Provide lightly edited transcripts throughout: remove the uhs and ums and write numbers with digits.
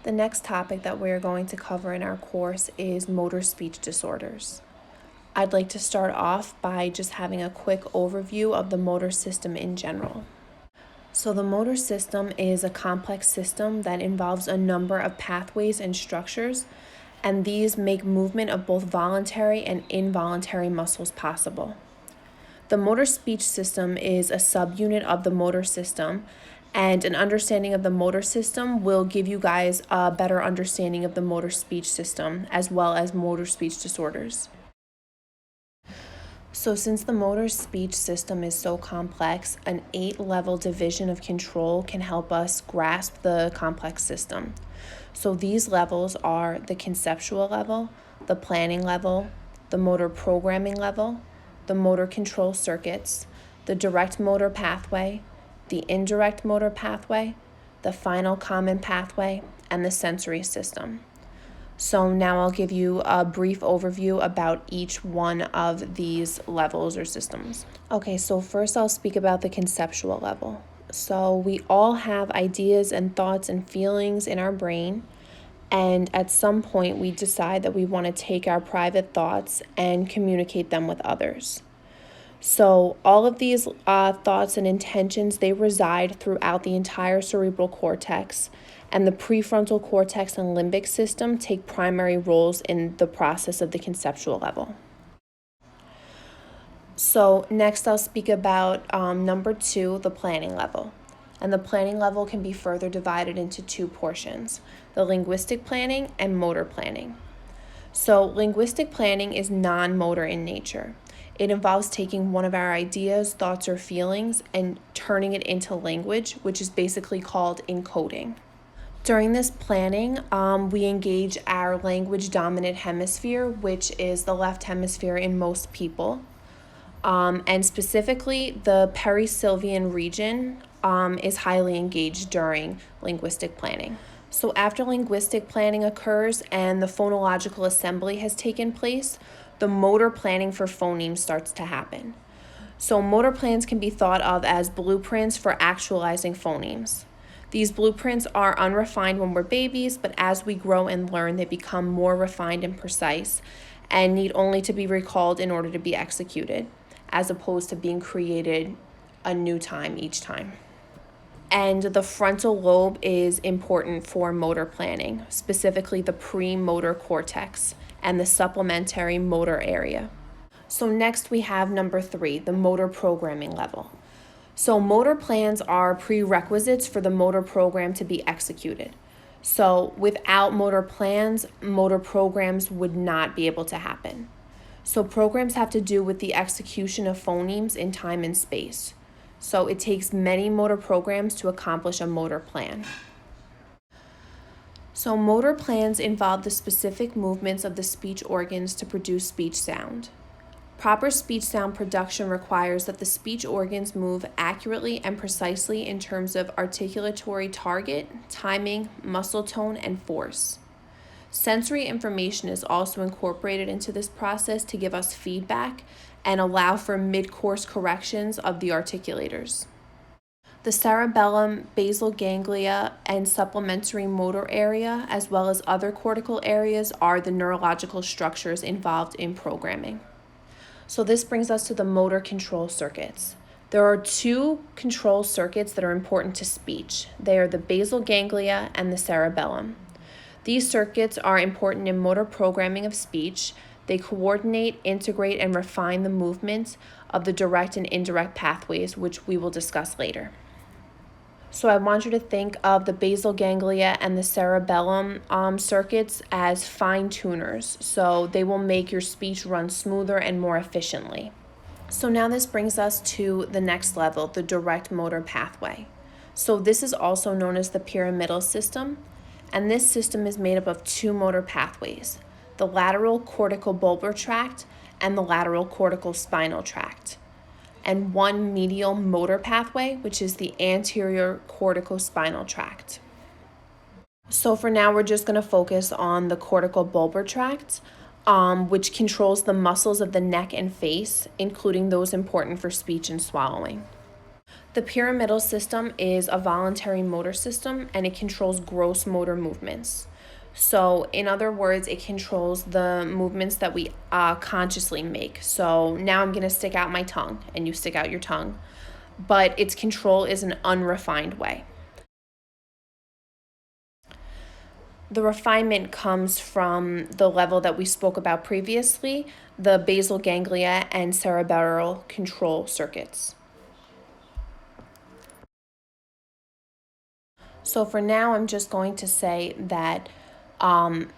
The next topic that we're going to cover in our course is motor speech disorders. I'd like to start off by just having a quick overview of the motor system in general. So the motor system is a complex system that involves a number of pathways and structures, and these make movement of both voluntary and involuntary muscles possible. The motor speech system is a subunit of the motor system, and an understanding of the motor system will give you guys a better understanding of the motor speech system as well as motor speech disorders. So since the motor speech system is so complex, an 8-level division of control can help us grasp the complex system. So these levels are the conceptual level, the planning level, the motor programming level, the motor control circuits, the direct motor pathway, the indirect motor pathway, the final common pathway, and the sensory system. So now I'll give you a brief overview about each one of these levels or systems. Okay, so first I'll speak about the conceptual level. So we all have ideas and thoughts and feelings in our brain, and at some point we decide that we want to take our private thoughts and communicate them with others. So all of these thoughts and intentions, they reside throughout the entire cerebral cortex, and the prefrontal cortex and limbic system take primary roles in the process of the conceptual level. So next I'll speak about number 2, the planning level. And the planning level can be further divided into 2 portions, the linguistic planning and motor planning. So linguistic planning is non-motor in nature. It involves taking one of our ideas, thoughts, or feelings and turning it into language, which is basically called encoding. During this planning, we engage our language dominant hemisphere, which is the left hemisphere in most people. And specifically, the perisylvian region is highly engaged during linguistic planning. So after linguistic planning occurs and the phonological assembly has taken place, the motor planning for phonemes starts to happen. So motor plans can be thought of as blueprints for actualizing phonemes. These blueprints are unrefined when we're babies, but as we grow and learn, they become more refined and precise and need only to be recalled in order to be executed, as opposed to being created a new time each time. And the frontal lobe is important for motor planning, specifically the premotor cortex and the supplementary motor area. So next we have number 3, the motor programming level. So motor plans are prerequisites for the motor program to be executed. So without motor plans, motor programs would not be able to happen. So programs have to do with the execution of phonemes in time and space. So it takes many motor programs to accomplish a motor plan. So motor plans involve the specific movements of the speech organs to produce speech sound. Proper speech sound production requires that the speech organs move accurately and precisely in terms of articulatory target, timing, muscle tone, and force. Sensory information is also incorporated into this process to give us feedback and allow for mid-course corrections of the articulators. The cerebellum, basal ganglia, and supplementary motor area, as well as other cortical areas, are the neurological structures involved in programming. So this brings us to the motor control circuits. There are 2 control circuits that are important to speech. They are the basal ganglia and the cerebellum. These circuits are important in motor programming of speech. They coordinate, integrate, and refine the movements of the direct and indirect pathways, which we will discuss later. So I want you to think of the basal ganglia and the cerebellum circuits as fine tuners. So they will make your speech run smoother and more efficiently. So now this brings us to the next level, the direct motor pathway. So this is also known as the pyramidal system. And this system is made up of 2 motor pathways, the lateral cortico-bulbar tract and the lateral cortical-spinal tract, and 1 medial motor pathway, which is the anterior cortico-spinal tract. So for now, we're just going to focus on the cortico-bulbar tract, which controls the muscles of the neck and face, including those important for speech and swallowing. The pyramidal system is a voluntary motor system and it controls gross motor movements. So, in other words, it controls the movements that we consciously make. So, now I'm going to stick out my tongue and you stick out your tongue, but its control is an unrefined way. The refinement comes from the level that we spoke about previously, the basal ganglia and cerebral control circuits. So for now, I'm just going to say that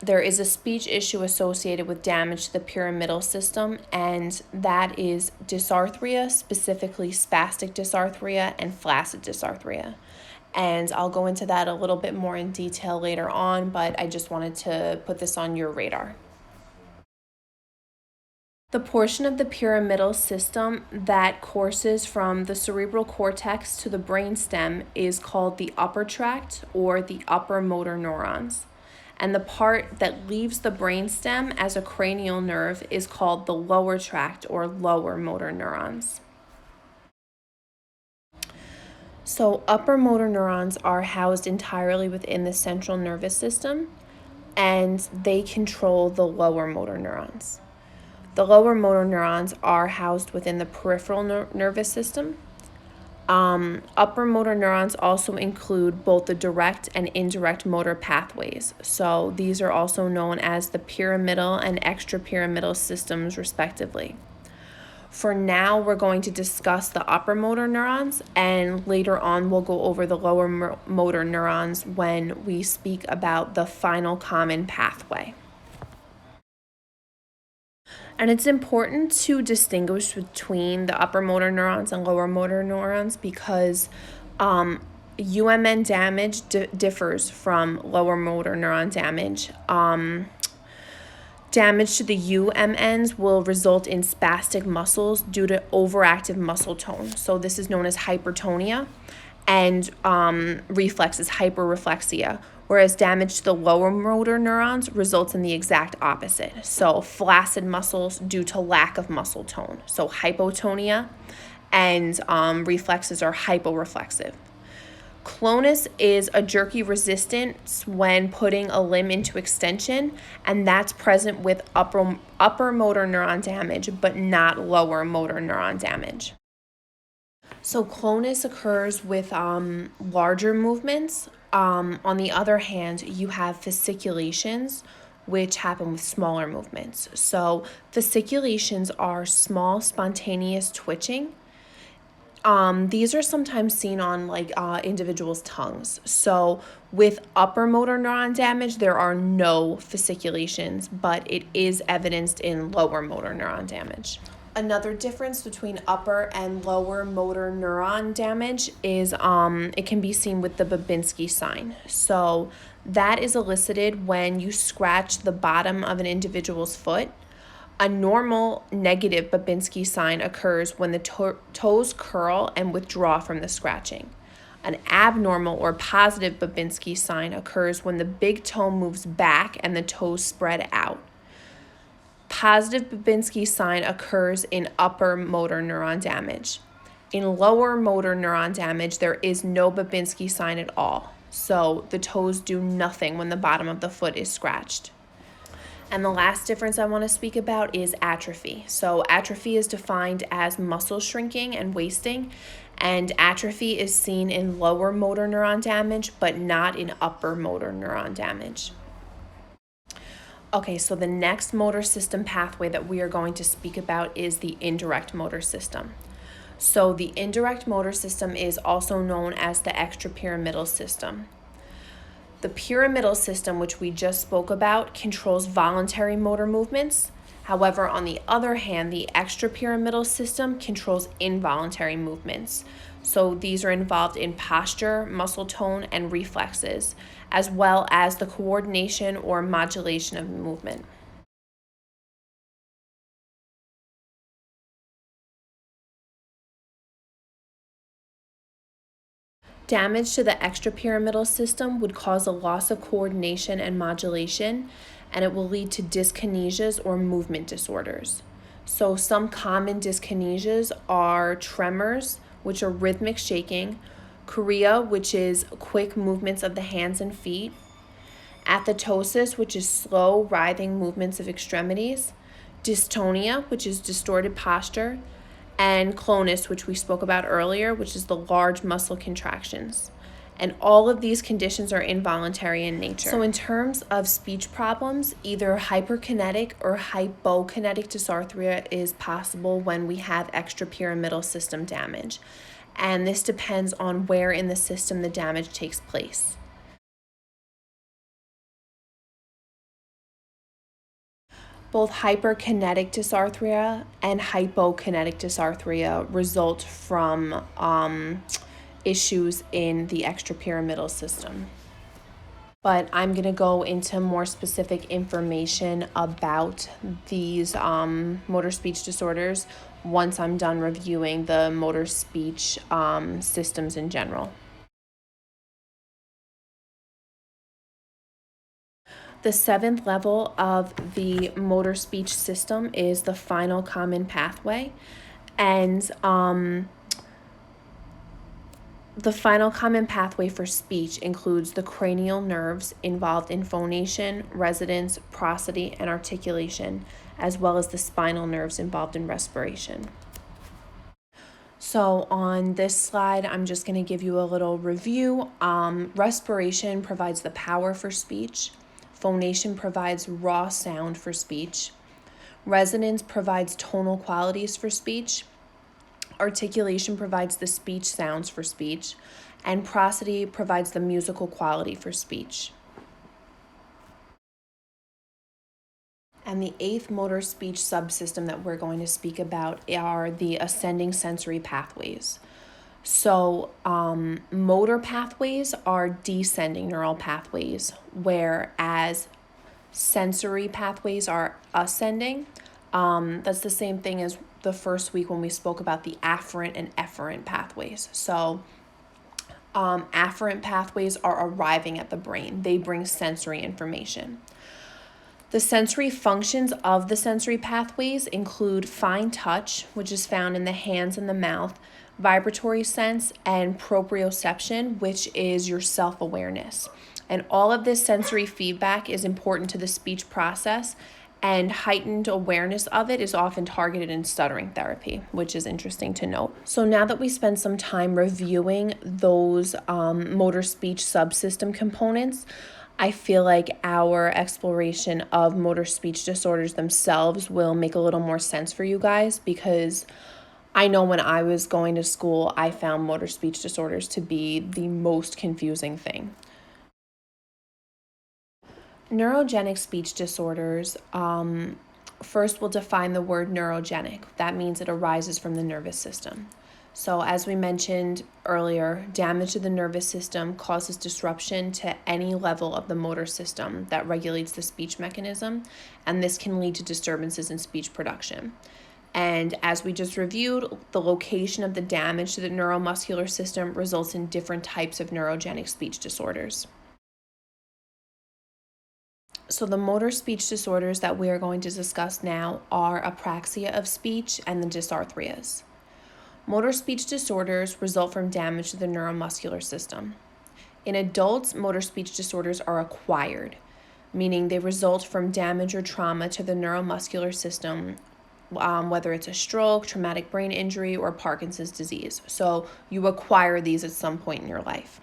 there is a speech issue associated with damage to the pyramidal system, and that is dysarthria, specifically spastic dysarthria and flaccid dysarthria. And I'll go into that a little bit more in detail later on, but I just wanted to put this on your radar. The portion of the pyramidal system that courses from the cerebral cortex to the brainstem is called the upper tract or the upper motor neurons. And the part that leaves the brainstem as a cranial nerve is called the lower tract or lower motor neurons. So upper motor neurons are housed entirely within the central nervous system, and they control the lower motor neurons. The lower motor neurons are housed within the peripheral nervous system. Upper motor neurons also include both the direct and indirect motor pathways. So these are also known as the pyramidal and extrapyramidal systems, respectively. For now, we're going to discuss the upper motor neurons, and later on we'll go over the lower motor neurons when we speak about the final common pathway. And it's important to distinguish between the upper motor neurons and lower motor neurons because UMN damage differs from lower motor neuron damage. Damage to the UMNs will result in spastic muscles due to overactive muscle tone. So this is known as hypertonia, and reflex is hyperreflexia, whereas damage to the lower motor neurons results in the exact opposite. So flaccid muscles due to lack of muscle tone. So hypotonia, and reflexes are hyporeflexive. Clonus is a jerky resistance when putting a limb into extension, and that's present with upper motor neuron damage, but not lower motor neuron damage. So clonus occurs with larger movements. On the other hand, you have fasciculations, which happen with smaller movements. So fasciculations are small, spontaneous twitching. These are sometimes seen on individuals' tongues. So with upper motor neuron damage, there are no fasciculations, but it is evidenced in lower motor neuron damage. Another difference between upper and lower motor neuron damage is it can be seen with the Babinski sign. So that is elicited when you scratch the bottom of an individual's foot. A normal negative Babinski sign occurs when the toes curl and withdraw from the scratching. An abnormal or positive Babinski sign occurs when the big toe moves back and the toes spread out. Positive Babinski sign occurs in upper motor neuron damage. In lower motor neuron damage, there is no Babinski sign at all. So the toes do nothing when the bottom of the foot is scratched. And the last difference I want to speak about is atrophy. So atrophy is defined as muscle shrinking and wasting, and atrophy is seen in lower motor neuron damage, but not in upper motor neuron damage. Okay, so the next motor system pathway that we are going to speak about is the indirect motor system. So the indirect motor system is also known as the extrapyramidal system. The pyramidal system, which we just spoke about, controls voluntary motor movements. However, on the other hand, the extrapyramidal system controls involuntary movements. So these are involved in posture, muscle tone, and reflexes, as well as the coordination or modulation of movement. Damage to the extrapyramidal system would cause a loss of coordination and modulation, and it will lead to dyskinesias or movement disorders. So some common dyskinesias are tremors, which are rhythmic shaking, chorea, which is quick movements of the hands and feet, athetosis, which is slow, writhing movements of extremities, dystonia, which is distorted posture, and clonus, which we spoke about earlier, which is the large muscle contractions. And all of these conditions are involuntary in nature. So in terms of speech problems, either hyperkinetic or hypokinetic dysarthria is possible when we have extrapyramidal system damage. And this depends on where in the system the damage takes place. Both hyperkinetic dysarthria and hypokinetic dysarthria result from issues in the extrapyramidal system. But I'm going to go into more specific information about these motor speech disorders once I'm done reviewing the motor speech systems in general. The seventh level of the motor speech system is the final common pathway. And the final common pathway for speech includes the cranial nerves involved in phonation, resonance, prosody, and articulation, as well as the spinal nerves involved in respiration. So on this slide, I'm just going to give you a little review. Respiration provides the power for speech. Phonation provides raw sound for speech. Resonance provides tonal qualities for speech. Articulation provides the speech sounds for speech. And prosody provides the musical quality for speech. And the eighth motor speech subsystem that we're going to speak about are the ascending sensory pathways. So motor pathways are descending neural pathways, whereas sensory pathways are ascending. That's the same thing as the first week when we spoke about the afferent and efferent pathways. So afferent pathways are arriving at the brain. They bring sensory information. The sensory functions of the sensory pathways include fine touch, which is found in the hands and the mouth, vibratory sense, and proprioception, which is your self-awareness. And all of this sensory feedback is important to the speech process, and heightened awareness of it is often targeted in stuttering therapy, which is interesting to note. So now that we spend some time reviewing those motor speech subsystem components, I feel like our exploration of motor speech disorders themselves will make a little more sense for you guys, because I know when I was going to school, I found motor speech disorders to be the most confusing thing. Neurogenic speech disorders, first we'll define the word neurogenic. That means it arises from the nervous system. So as we mentioned earlier, damage to the nervous system causes disruption to any level of the motor system that regulates the speech mechanism, and this can lead to disturbances in speech production. And as we just reviewed, the location of the damage to the neuromuscular system results in different types of neurogenic speech disorders. So the motor speech disorders that we are going to discuss now are apraxia of speech and the dysarthrias. Motor speech disorders result from damage to the neuromuscular system. In adults, motor speech disorders are acquired, meaning they result from damage or trauma to the neuromuscular system, whether it's a stroke, traumatic brain injury, or Parkinson's disease. So you acquire these at some point in your life.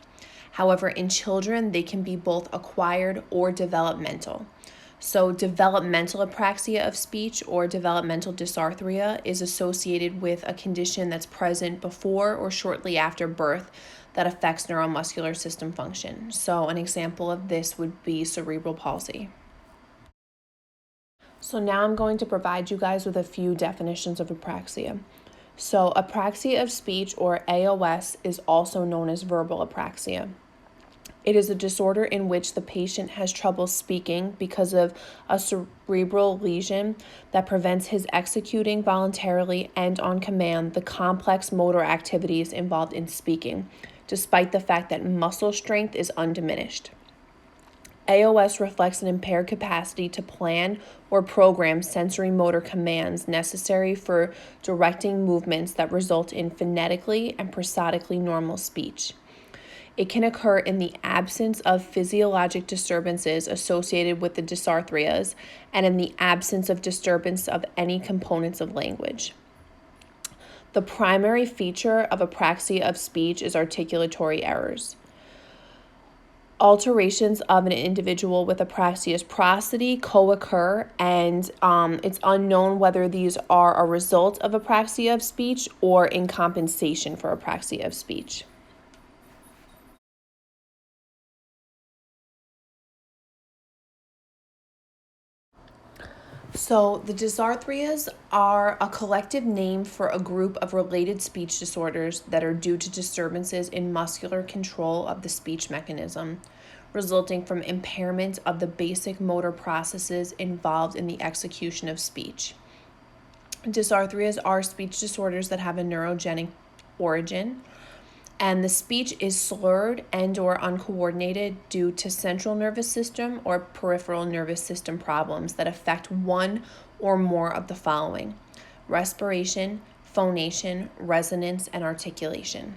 However, in children, they can be both acquired or developmental. So developmental apraxia of speech or developmental dysarthria is associated with a condition that's present before or shortly after birth that affects neuromuscular system function. So an example of this would be cerebral palsy. So now I'm going to provide you guys with a few definitions of apraxia. So apraxia of speech, or AOS, is also known as verbal apraxia. It is a disorder in which the patient has trouble speaking because of a cerebral lesion that prevents his executing voluntarily and on command the complex motor activities involved in speaking, despite the fact that muscle strength is undiminished. AOS reflects an impaired capacity to plan or program sensory motor commands necessary for directing movements that result in phonetically and prosodically normal speech. It can occur in the absence of physiologic disturbances associated with the dysarthrias and in the absence of disturbance of any components of language. The primary feature of apraxia of speech is articulatory errors. Alterations of an individual with apraxia's prosody co-occur, and it's unknown whether these are a result of apraxia of speech or in compensation for apraxia of speech. So, the dysarthrias are a collective name for a group of related speech disorders that are due to disturbances in muscular control of the speech mechanism, resulting from impairment of the basic motor processes involved in the execution of speech. Dysarthrias are speech disorders that have a neurogenic origin, and the speech is slurred and or uncoordinated due to central nervous system or peripheral nervous system problems that affect one or more of the following: respiration, phonation, resonance, and articulation.